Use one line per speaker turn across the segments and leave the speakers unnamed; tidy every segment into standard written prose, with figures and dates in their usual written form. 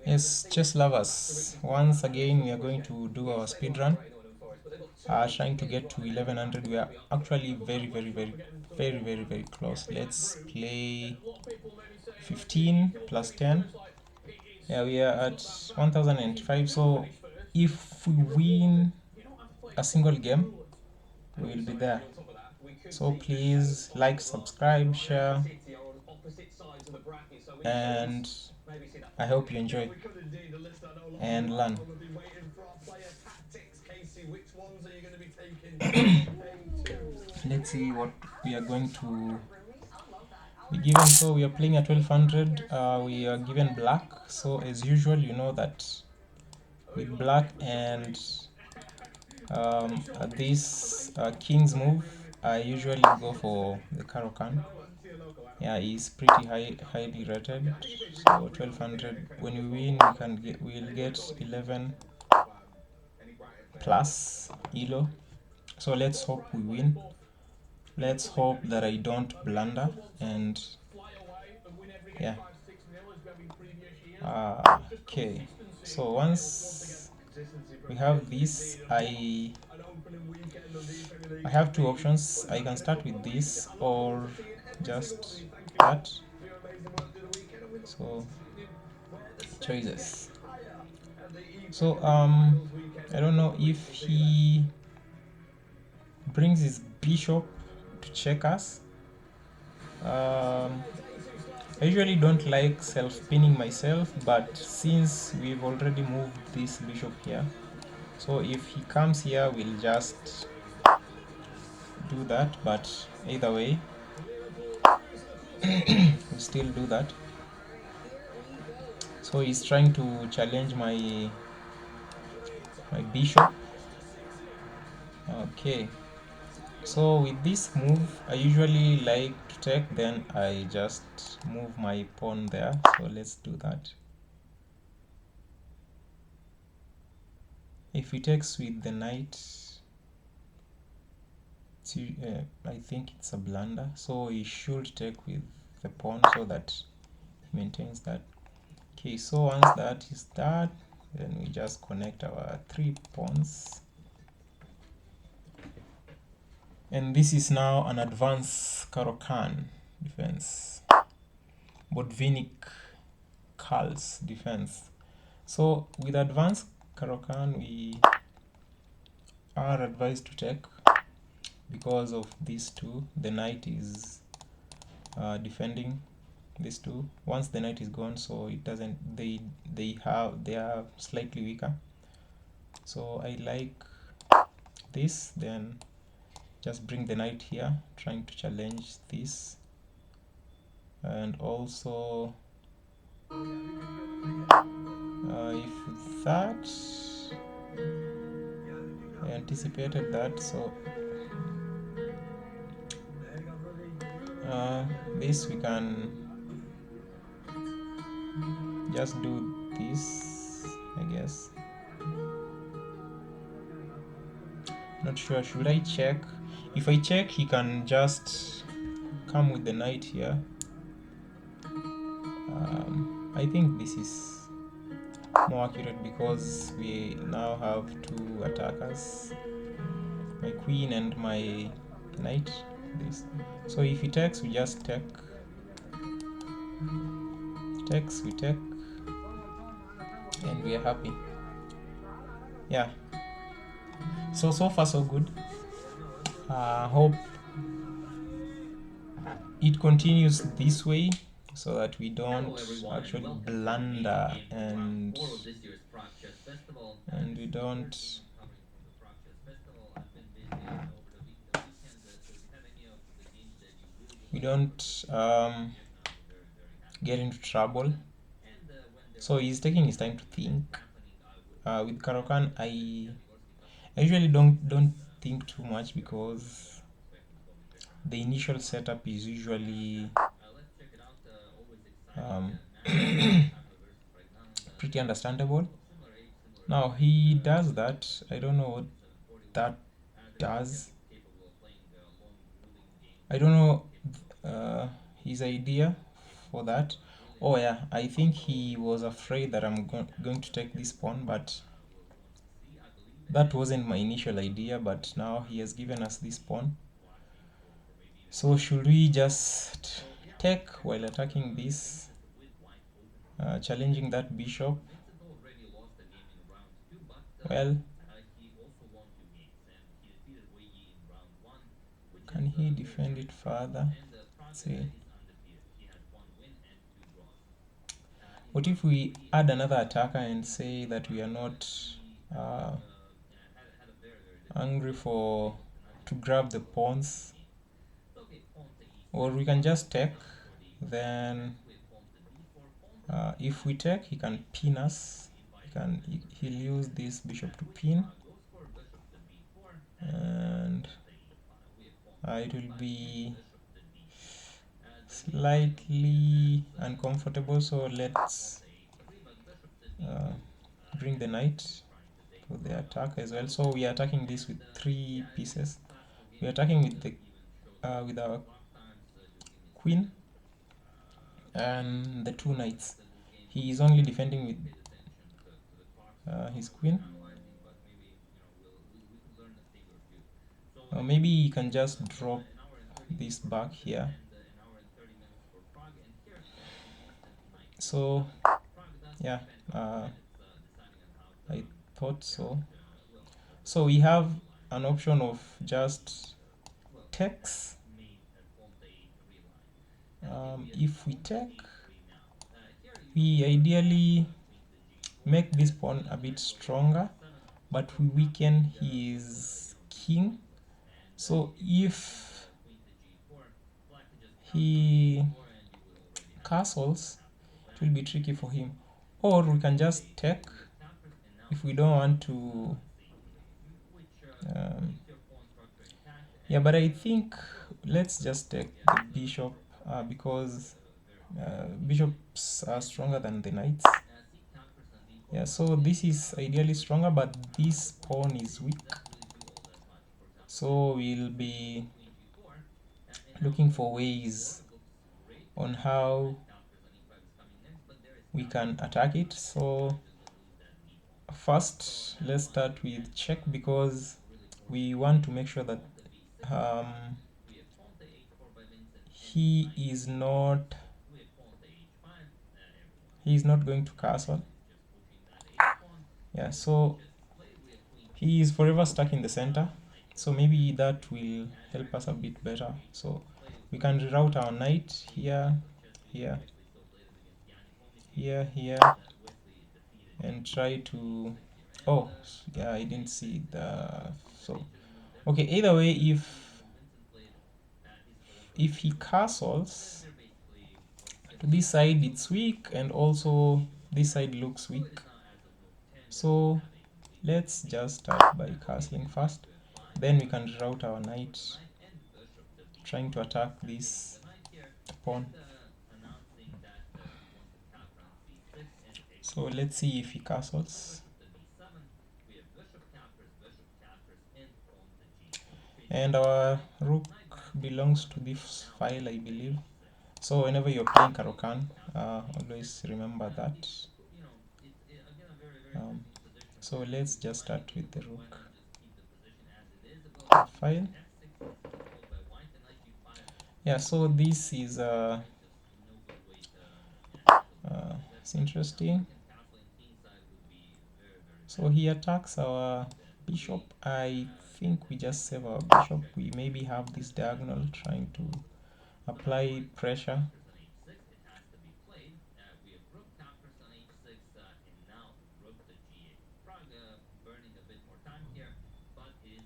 Yes, chess lovers. Once again, we are going to do our speed run. Trying to get to 1100. We are actually very close. Let's play 15 plus 10. Yeah, we are at 1005. So if we win a single game, we will be there. So please like, subscribe, share, and I hope you enjoy and learn. Let's see what we are going to be given. So we are playing at 1200. We are given black. So as usual, you know that with black and this king's move, I usually go for the Caro Kaan. Yeah, he's pretty highly rated. So 1200. When we win, we'll get 11 plus elo. So let's hope we win. Let's hope that I don't blunder, and yeah. Okay, so once we have this, I have two options. I can start with this or just that. So choices. So I don't know if he brings his bishop to check us. I usually don't like self-pinning myself, but since we've already moved this bishop here, so if he comes here, we'll just do that, but either way, we'll still do that. So he's trying to challenge my bishop. Okay, so with this move, I usually like to take, then I just move my pawn there. So let's do that. If he takes with the knight, I think it's a blunder. So he should take with the pawn so that he maintains that. Okay, so once that is done, then we just connect our 3 pawns. And this is now an advanced Caro Kaan defense. Botvinnik Karl's defense. So with advanced Caro Kaan, we are advised to take because of these two. The knight is defending these two. Once the knight is gone, so it doesn't. They are slightly weaker. So I like this. Then just bring the knight here, trying to challenge this, and also if that, I anticipated that, so this we can just do this, I guess. Not sure, should I check? If I check, he can just come with the knight here. I think this is more accurate because we now have two attackers, my queen and my knight. This. So if he takes, we just take. Takes, we take, and we are happy. Yeah. So far so good. Hope it continues this way so that we don't actually blunder and we don't get into trouble. So he's taking his time to think. With Caro Kaan, I usually don't think too much because the initial setup is usually pretty understandable. Now he does that. I don't know what that does. I don't know his idea for that, Oh yeah, I think he was afraid that I'm going to take this pawn, but that wasn't my initial idea, but now he has given us this pawn. So should we just take while attacking this, challenging that bishop? Well, can he defend it further? Let's see. What if we add another attacker and say that we are not uh, hungry for to grab the pawns, or we can just take, then if we take, he can pin us. He'll use this bishop to pin, and it will be slightly uncomfortable, so let's uh, bring the knight for the attack as well. So we are attacking this with three pieces. We are attacking with the with our queen and the two knights. He is only defending with his queen. Or maybe he can just drop this back here. So yeah, I thought so. So we have an option of just takes. If we take, we ideally make this pawn a bit stronger, but we weaken his king. So if he castles, it will be tricky for him. Or we can just take if we don't want to. Um, yeah, but I think let's just take the bishop because bishops are stronger than the knights. Yeah, so this is ideally stronger, but this pawn is weak. So we'll be looking for ways on how we can attack it. So first, let's start with check because we want to make sure that um, he is not going to castle. Yeah, so he is forever stuck in the center, so maybe that will help us a bit better. So we can reroute our knight here, here, here, here, and try to, oh yeah, I didn't see the, so okay, either way, if he castles to this side, it's weak, and also this side looks weak. So let's just start by castling first, then we can route our knight trying to attack this pawn. So let's see if he castles, and our rook belongs to this file, I believe. So whenever you're playing Caro Kaan, always remember that. um, so let's just start with the rook file. Yeah, so this is it's interesting. So he attacks our bishop. I think we just save our bishop. We maybe have this diagonal trying to apply pressure.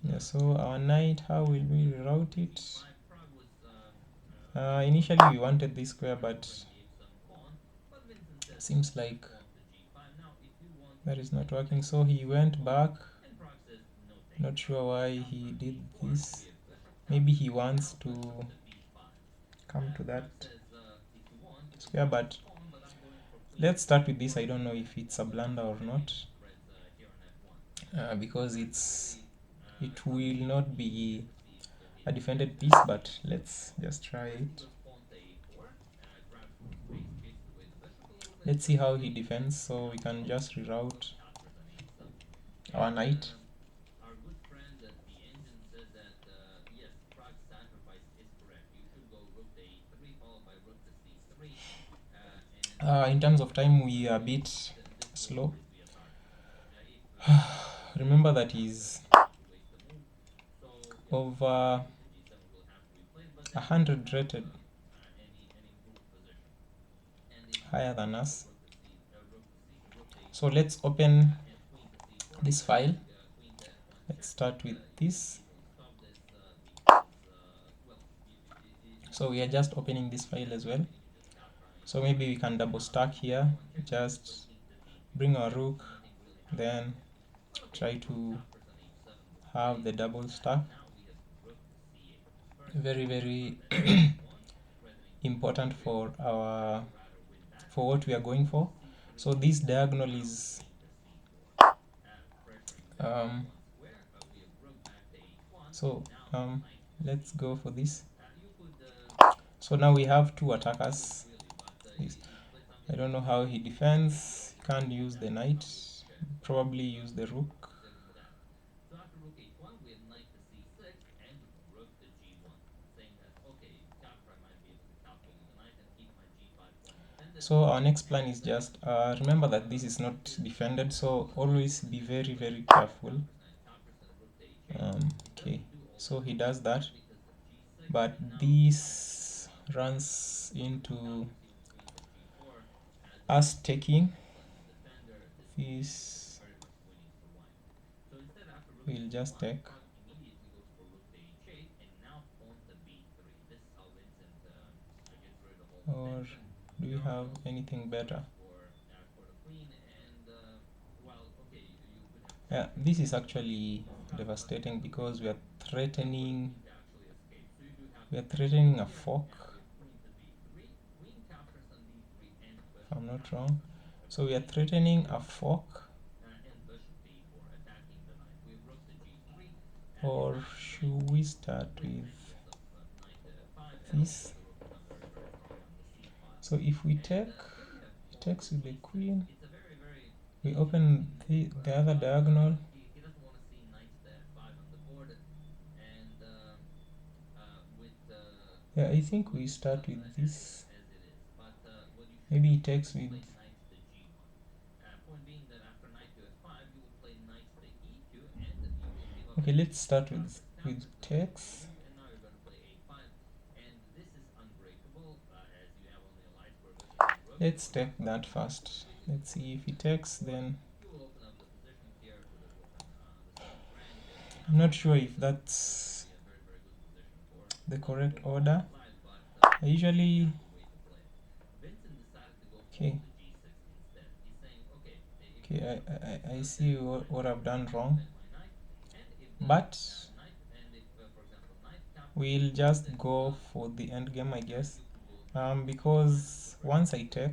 Yeah, so our knight, how will we reroute it? Initially we wanted this square, but seems like that is not working. So he went back. Not sure why he did this. Maybe he wants to come to that square, but let's start with this. I don't know if it's a blunder or not, because it will not be a defended piece, but let's just try it. Let's see how he defends. So we can just reroute our knight. In terms of time, we are a bit slow. Remember that he's over 100 rated, higher than us. So let's open this file. Let's start with this. So we are just opening this file as well. So maybe we can double stack here, just bring our rook, then try to have the double stack. Very important for what we are going for. So this diagonal is um, so let's go for this. So now we have two attackers. I don't know how he defends. He can't use the knight, probably use the rook. So our next plan is just remember that this is not defended, so always be very careful. Okay, so he does that, but this runs into us taking this. We'll just take, or do you have anything better? Yeah, this is actually devastating because we are threatening a fork, if I'm not wrong. So we are threatening a fork, or should we start with this? So if we take, he takes with the queen, we open the other diagonal. Yeah, I think we start with this. Maybe he takes with, okay, let's start with takes. Let's take that first. Let's see if he takes, then I'm not sure if that's the correct order. I usually, okay, I see what I've done wrong, but we'll just go for the end game, I guess, because once I take,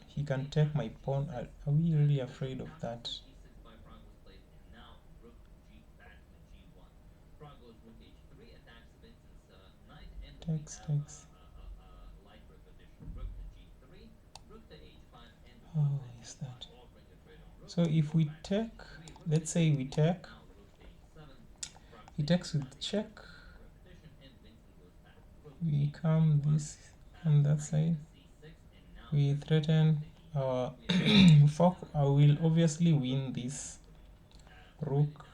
he can take my pawn. Are we really afraid of that? Takes. Oh, is that? So if we take, let's say we take, he takes with check, we come this on that side, we threaten our fork. I will obviously win this rook.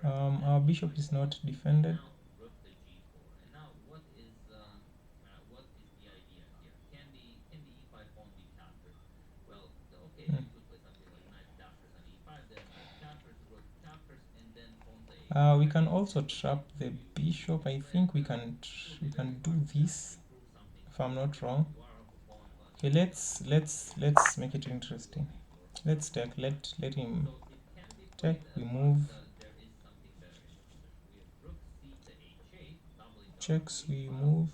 Our bishop is not defended. We can also trap the bishop. I think we can do this, if I'm not wrong. Okay, let's make it interesting. Let's take, let him take, we move, checks, we move,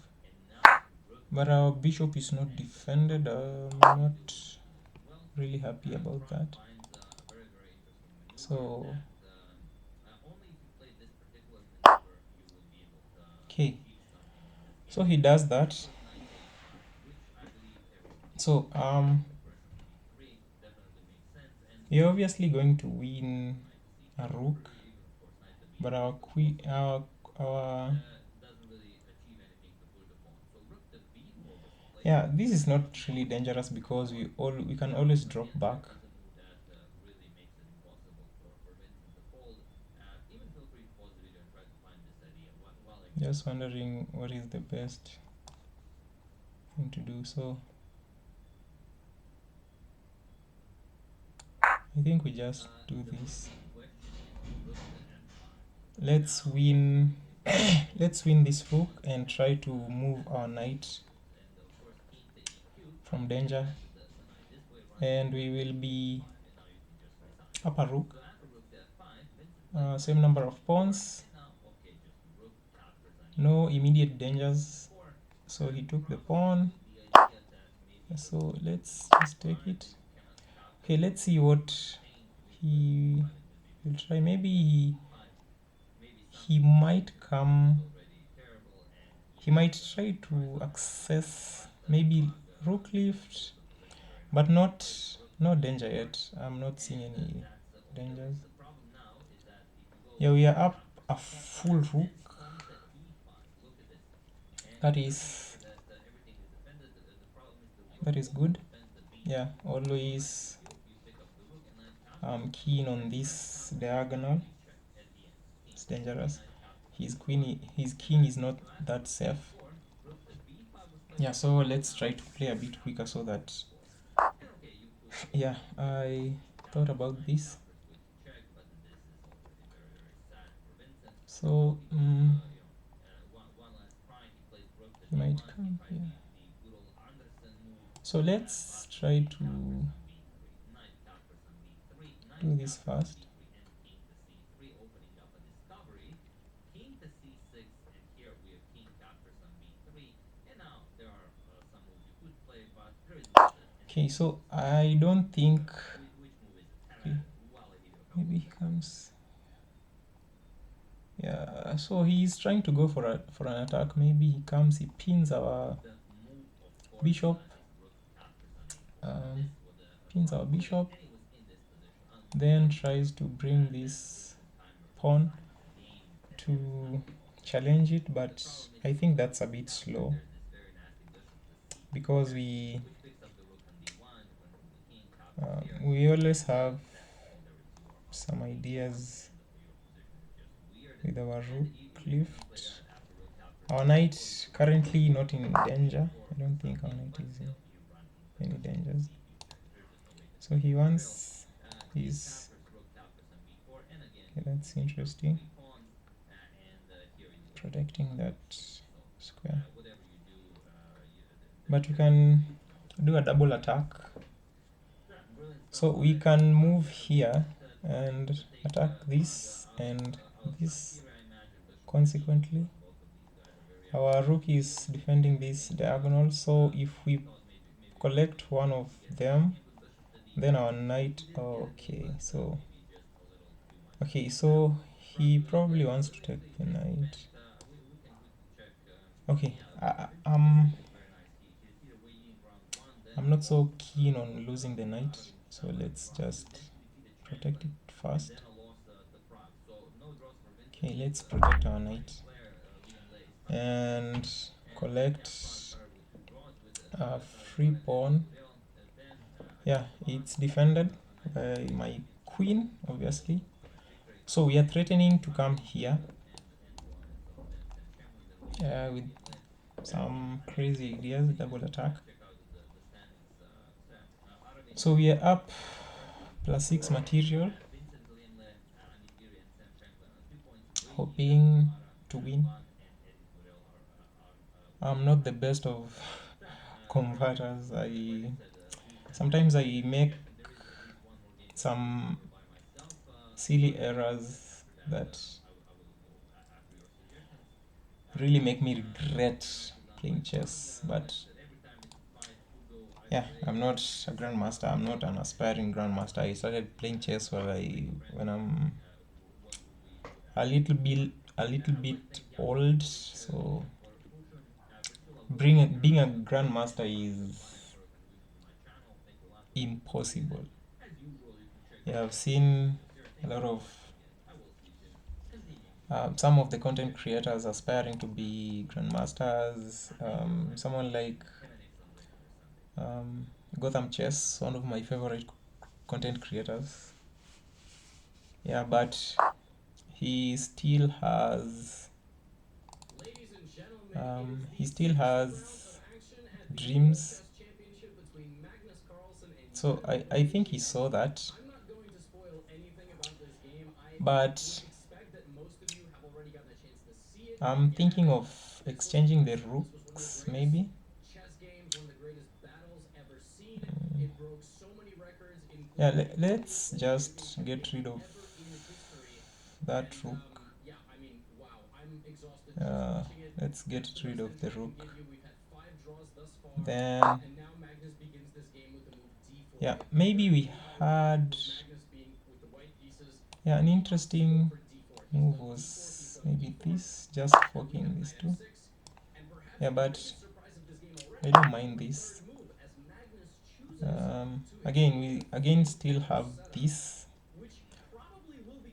but our bishop is not defended. I'm not really happy about that. So okay, So he does that. So you're obviously going to win a rook, but our queen, our yeah, this is not really dangerous because we can always drop back. Just wondering what is the best thing to do. So I think we just do this. Let's win. Let's win this rook and try to move our knight from danger. And we will be up a rook. Same number of pawns. No immediate dangers. So he took the pawn. So let's just take it. Okay, let's see what he will try. Maybe he might come. He might try to access maybe rook lift, but no danger yet. I'm not seeing any dangers. Yeah, we are up a full rook. That is good. Yeah, always keen on this diagonal. It's dangerous. His king is not that safe. Yeah, so let's try to play a bit quicker so that yeah, I thought about this. So he might come here. So let's try to do this fast. Okay, so I don't think. Okay, maybe he comes. Yeah, so he's trying to go for an attack. Maybe he comes, he pins our bishop. Pins our bishop. Then tries to bring this pawn to challenge it, but I think that's a bit slow because we always have some ideas with our rook lift. Our knight currently not in danger. I don't think our knight is in any dangers. So he wants his. Okay, that's interesting. Protecting that square. But we can do a double attack. So we can move here and attack this and this. Consequently, our rook is defending this diagonal, so if we collect one of them, then our knight. Okay, so he probably wants to take the knight. Okay, I'm not so keen on losing the knight, so let's just protect it first. Okay, let's protect our knight and collect a free pawn. Yeah, it's defended by my queen, obviously. So we are threatening to come here with some crazy ideas, double attack. So we are up +6 material, hoping to win. I'm not the best of converters. Sometimes I make some silly errors that really make me regret playing chess, but yeah, I'm not a grandmaster. I'm not an aspiring grandmaster. I started playing chess when I'm a little bit old, so being a grandmaster is impossible. Yeah, I've seen a lot of some of the content creators aspiring to be grandmasters. Someone like um, Gotham Chess, one of my favorite content creators. Yeah, but he still has he still has dreams. So I think he saw that, but I'm thinking of exchanging the rooks maybe. Yeah, let's just get rid of that rook. Uh, let's get rid of the rook. Then, yeah, maybe we had. Yeah, an interesting move was maybe this, just forking these two. Yeah, but I don't mind this. Again, we again still have this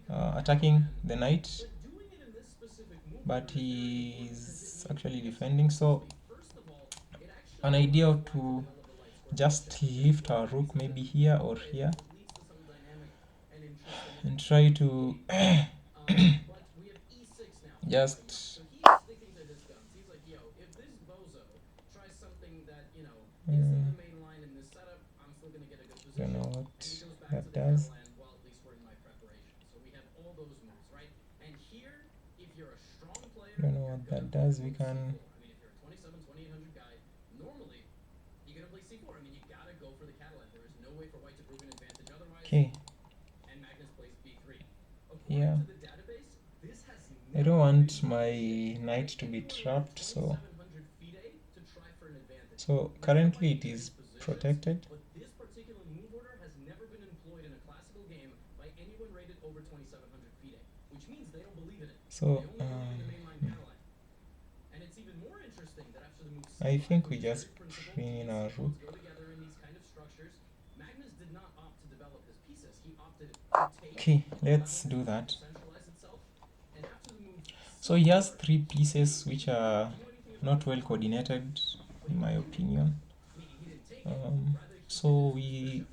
attacking the knight, but he's actually defending. So an idea to just lift our rook maybe here or here and try to just don't know what that does. Don't know what that does. We can. Okay. Yeah. I don't want my knight to be trapped, so currently it is protected. So I think we just bring in our rook. Okay, let's do that. So he has three pieces which are not well coordinated, in my opinion. So we.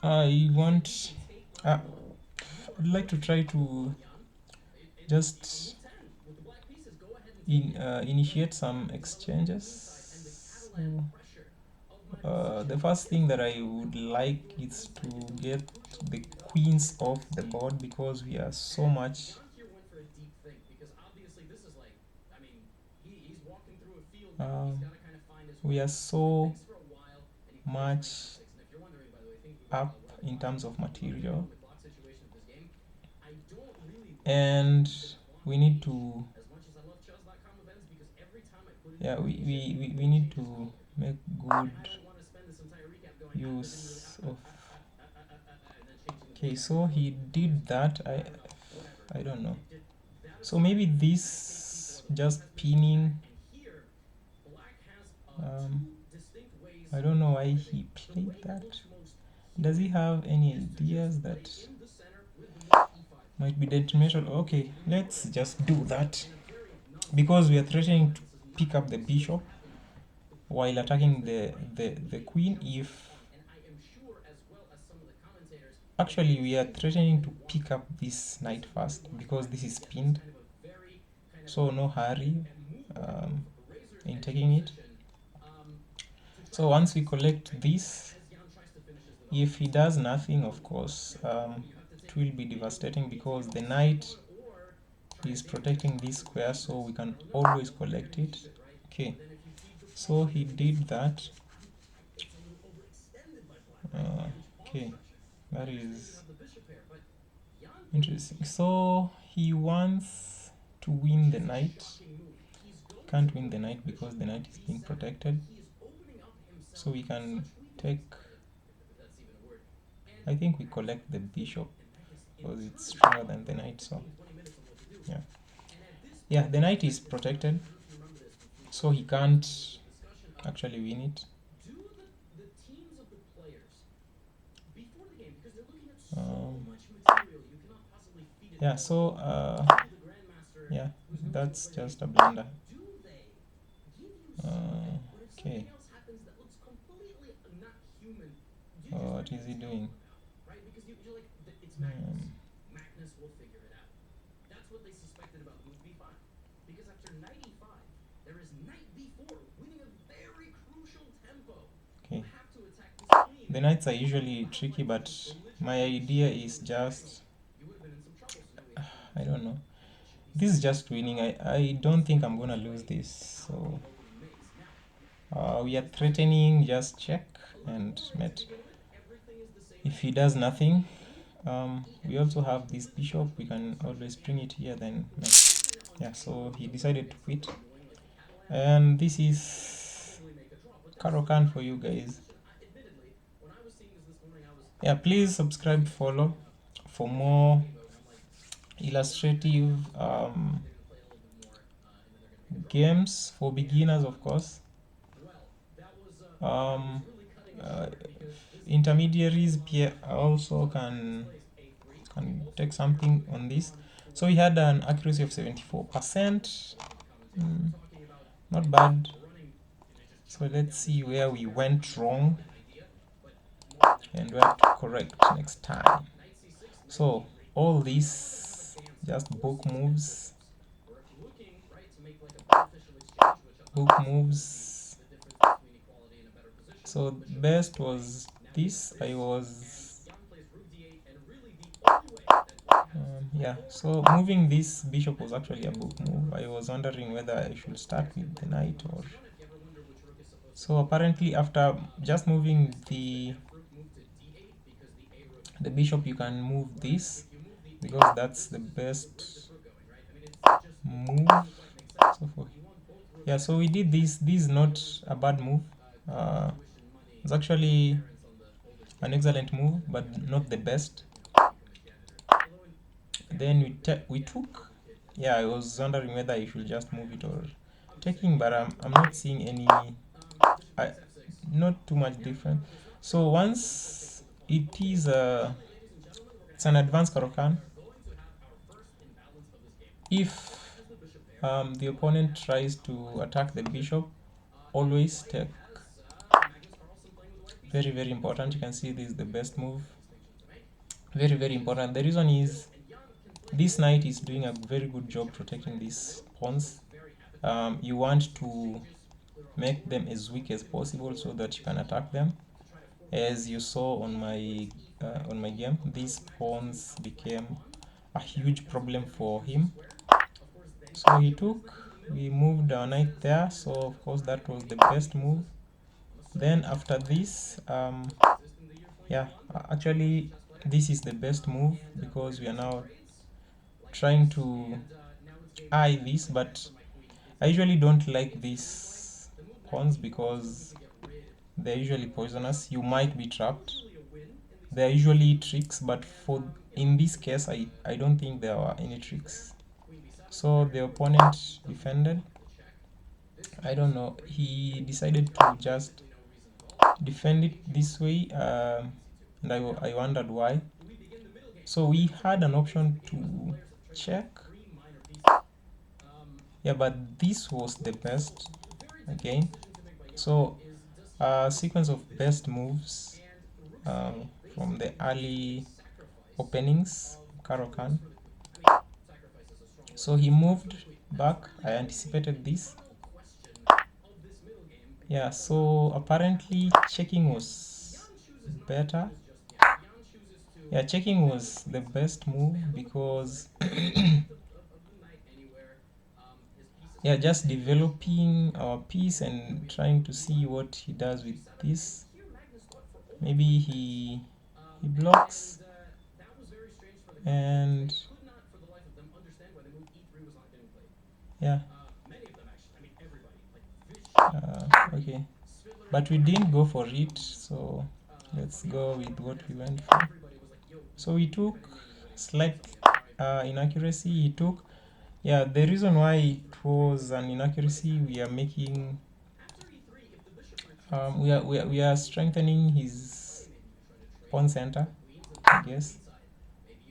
I want. I'd like to try to just initiate some exchanges. So, the first thing that I would like is to get the queens off the board because we are so much um, we are so much up in terms of material, and we need to we need to make good use of. Okay, so he did that. I don't know. So maybe this just pinning. I don't know why he played that. Does he have any ideas that might be detrimental? Okay, let's just do that because we are threatening to pick up the bishop while attacking the queen. If actually we are threatening to pick up this knight first because this is pinned, so no hurry in taking it. So once we collect this, if he does nothing, of course, it will be devastating because the knight is protecting this square, so we can always collect it. Okay, so he did that. Okay, that is interesting. So he wants to win the knight. Can't win the knight because the knight is being protected. So we can take. I think we collect the bishop. because it's stronger than the knight. So yeah, the knight is protected, so he can't actually win it. Yeah, so yeah, that's just a blunder. Okay. What is he doing? Okay. The knights are usually tricky, but my idea is just I don't know. This is just winning. I don't think I'm gonna lose this. So we are threatening just check and mate. If he does nothing, we also have this bishop. We can always bring it here. Then mate. Yeah. So he decided to quit, and this is Caro Kaan for you guys. Yeah, please subscribe, follow for more illustrative games for beginners, of course. Um, uh, Intermediaries also can take something on this. So we had an accuracy of 74%. Not bad. So let's see where we went wrong and where to correct next time. So all these just book moves. Book moves. So best was this. I was yeah. So moving this bishop was actually a book move. I was wondering whether I should start with the knight or. So apparently, after just moving the bishop, you can move this because that's the best move. So for yeah, so we did this. This is not a bad move. It's actually an excellent move, but not the best. Then we took. Yeah, I was wondering whether I should just move it or taking, but I'm not seeing any. Not too much different. So once it's an advanced Caro Kaan. If the opponent tries to attack the bishop, always take. Very very important. You can see this is the best move. Very very important. The reason is this knight is doing a very good job protecting these pawns. You want to make them as weak as possible so that you can attack them. As you saw on my game, these pawns became a huge problem for him. So we moved our knight there. So of course that was the best move. Then after this, yeah, actually this is the best move because we are now trying to eye this, but I usually don't like these pawns because they're usually poisonous. You might be trapped. They're usually tricks, but for in this case, I don't think there were any tricks. So the opponent defended. I don't know. He decided to just defend it this way, and I wondered why. So we had an option to check. Yeah, but this was the best again. So a sequence of best moves from the early openings, Caro Kaan. So he moved back. I anticipated this. Yeah, so apparently checking was better. Yeah, checking was the best move because yeah, just developing our piece and trying to see what he does with this. Maybe he blocks and yeah. Okay, but we didn't go for it, so let's go with what we went for. So we took slight inaccuracy he took. Yeah, the reason why it was an inaccuracy, we are making we are strengthening his pawn center, I guess.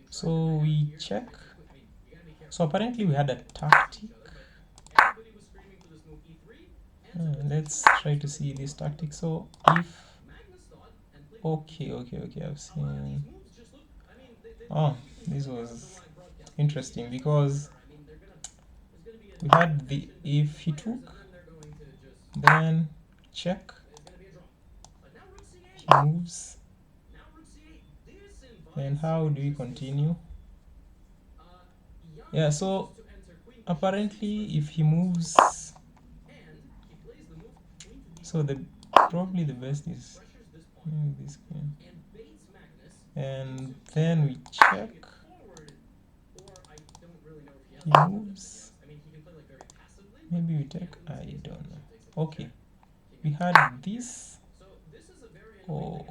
So we check. So apparently we had a tactic. Let's try to see this tactic. So if okay, I've seen. Oh, this was interesting because we had the if he took, then check, he moves, and how do we continue? Yeah, so apparently if he moves, so the probably the best is this queen, and then we check, he moves, maybe we take, I don't know. Okay, we had this. Oh,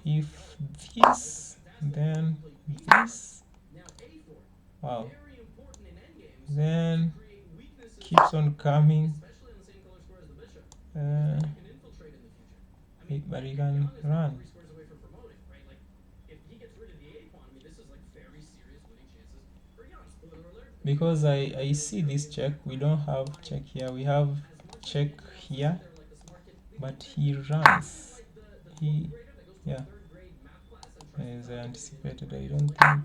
if this, then this, wow, then keeps on coming. But he can run because I see this check. We don't have check here, we have check here, but he runs. He, yeah, as I anticipated, I don't think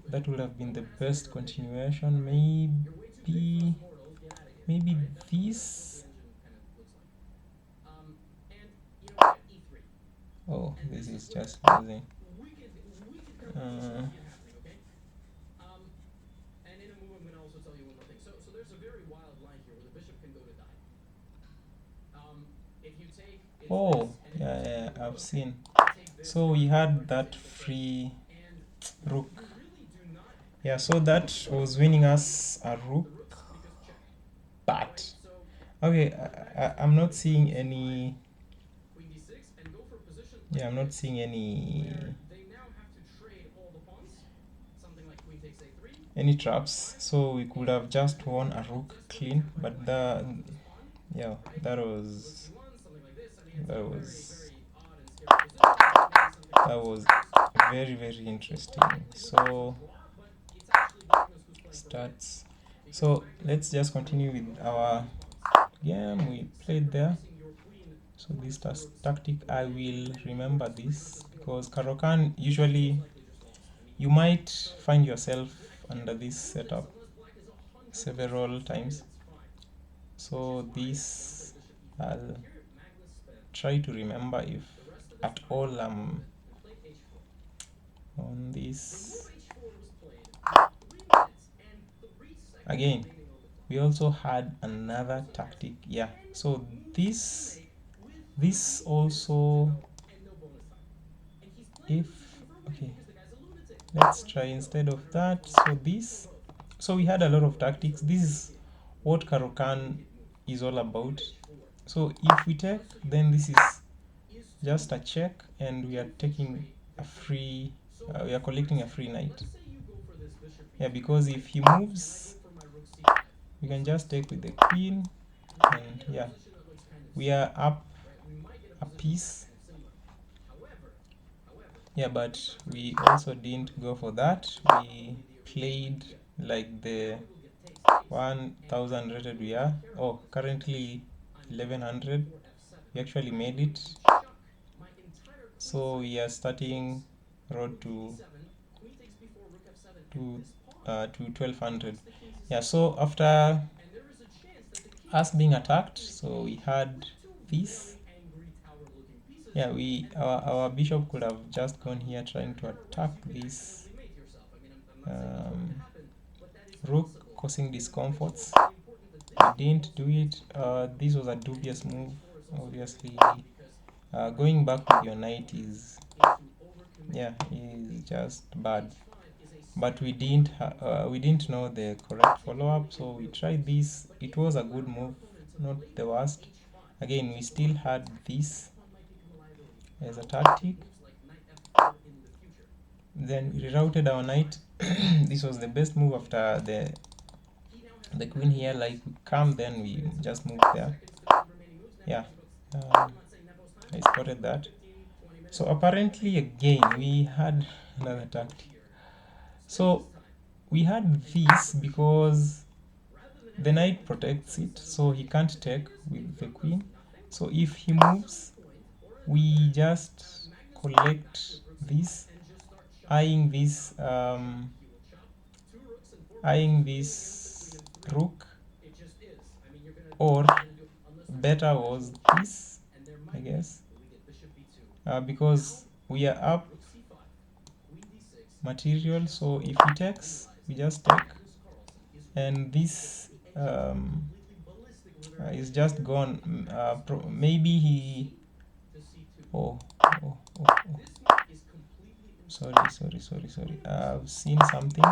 that would have been the best continuation. Maybe this. Oh, this is just losing. Oh, yeah, I've seen. So we had that free rook. Yeah, so that was winning us a rook. But okay, I'm not seeing any. Yeah, I'm not seeing any traps. So we could have just won a rook clean, but yeah, that was that was very interesting. So stats. So let's just continue with our game we played there. So this tactic, I will remember this because Karokan usually you might find yourself under this setup several times. So this I'll try to remember if at all I'm on this. Again, we also had another tactic. Yeah, so this also, if okay, let's try instead of that. So this, so we had a lot of tactics. This is what Karokan is all about. So if we take, then this is just a check, and we are taking a free we are collecting a free knight. Yeah, because if he moves, we can just take with the queen, and yeah, we are up a piece. Yeah, but we also didn't go for that. We played like the 1000 rated we are. Oh, currently 1100. We actually made it. So we are starting road to 1200. Yeah, so after us being attacked, so we had this. Yeah, our bishop could have just gone here trying to attack this rook, causing discomforts. We didn't do it. This was a dubious move. Obviously, going back with your knight is, yeah, is just bad. But we didn't know the correct follow-up, so we tried this. It was a good move, not the worst. Again, we still had this as a tactic. Then we rerouted our knight. This was the best move after the queen here. Like we come, then we just move there. Yeah, um, I spotted that. So apparently again we had another tactic. So we had this because the knight protects it, so he can't take with the queen. So if he moves, we just collect this, eyeing this rook, or better was this, I guess, because we are up material. So if he takes, we just take, and this is just gone. Maybe he. Oh, oh, oh, oh. Sorry. I've seen something.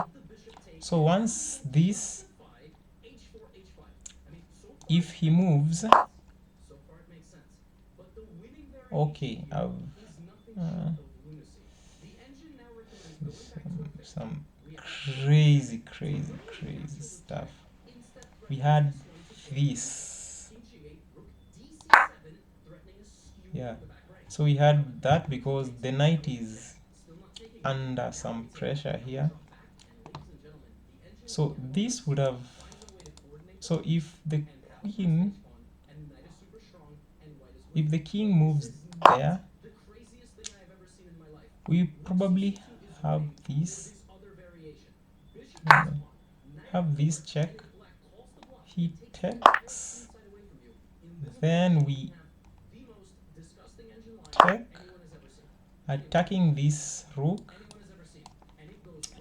So once this, if he moves, okay, I've uh, some crazy stuff. We had this. Yeah. So we had that because the knight is under some pressure here. So this would have. So queen, if the king moves there, we probably have this. Have this check. He takes. Then we take, attacking this rook.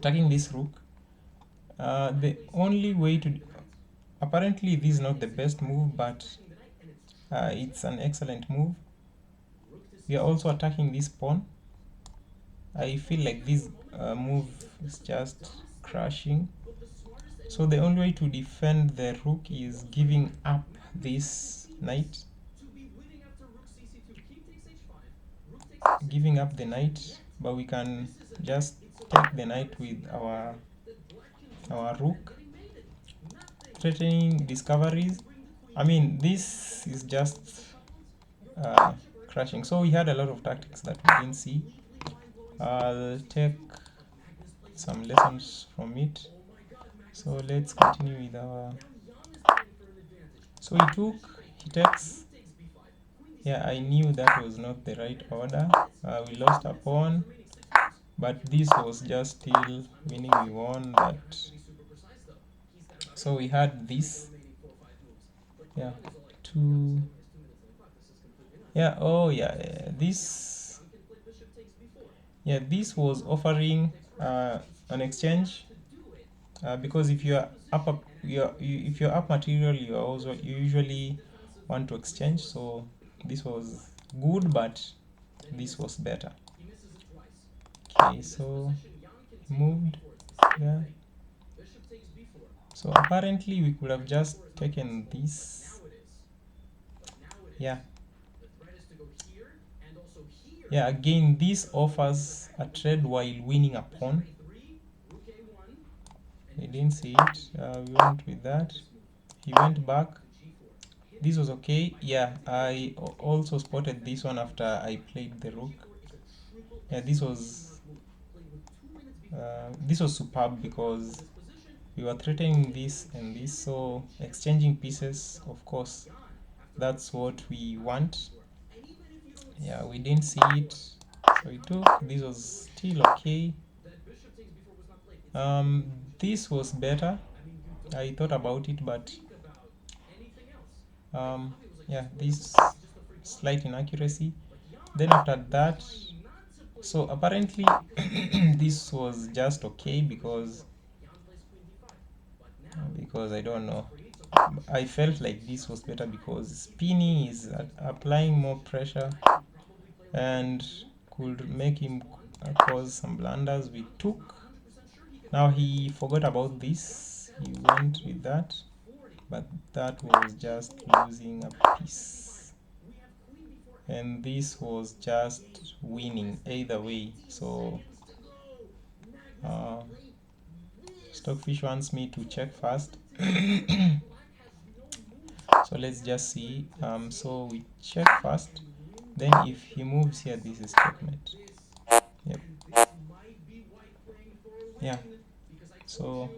The only way to, apparently this is not the best move, but it's an excellent move. We are also attacking this pawn. I feel like this move is just crashing. So the only way to defend the rook is giving up this knight. Giving up the knight, but we can just take the knight with our rook, threatening discoveries. I mean, this is just crashing. So we had a lot of tactics that we didn't see. I'll take some lessons from it. So let's continue with our. So he takes. Yeah, I knew that was not the right order. We lost a pawn, but this was just still winning. We won that. So we had this. Yeah, two. Yeah, oh yeah. This. Yeah, this was offering an exchange, because if you're if you're up material, you usually want to exchange. So this was good, but this was better. Okay, so moved. Yeah. So apparently we could have just taken this. Yeah. Yeah, again, this offers a trade while winning a pawn. He didn't see it. We went with that. He went back. This was okay. Yeah, I also spotted this one after I played the rook. Yeah, this was superb because we were threatening this and this, so exchanging pieces, of course, that's what we want. Yeah, we didn't see it, so we took. This was still okay. This was better. I thought about it, but yeah, this slight inaccuracy. Then after that, so apparently this was just okay because I don't know. I felt like this was better because spinning is applying more pressure and could make him cause some blunders. We took. Now he forgot about this. He went with that, but that was just losing a piece. And this was just winning either way. So Stockfish wants me to check first. So let's just see. So we check first, then if he moves here, this is checkmate. Yep. Yeah. So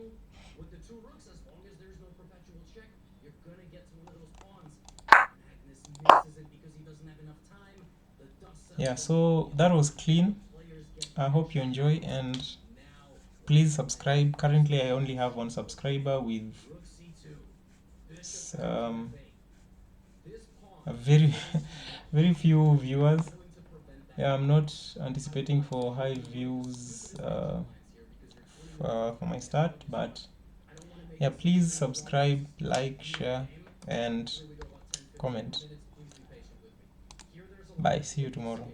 yeah, so that was clean. I hope you enjoy, and please subscribe. Currently I only have one subscriber with um, a very very few viewers. Yeah, I'm not anticipating for high views for my start, but yeah, please subscribe, like, share, and comment. Bye, see you tomorrow.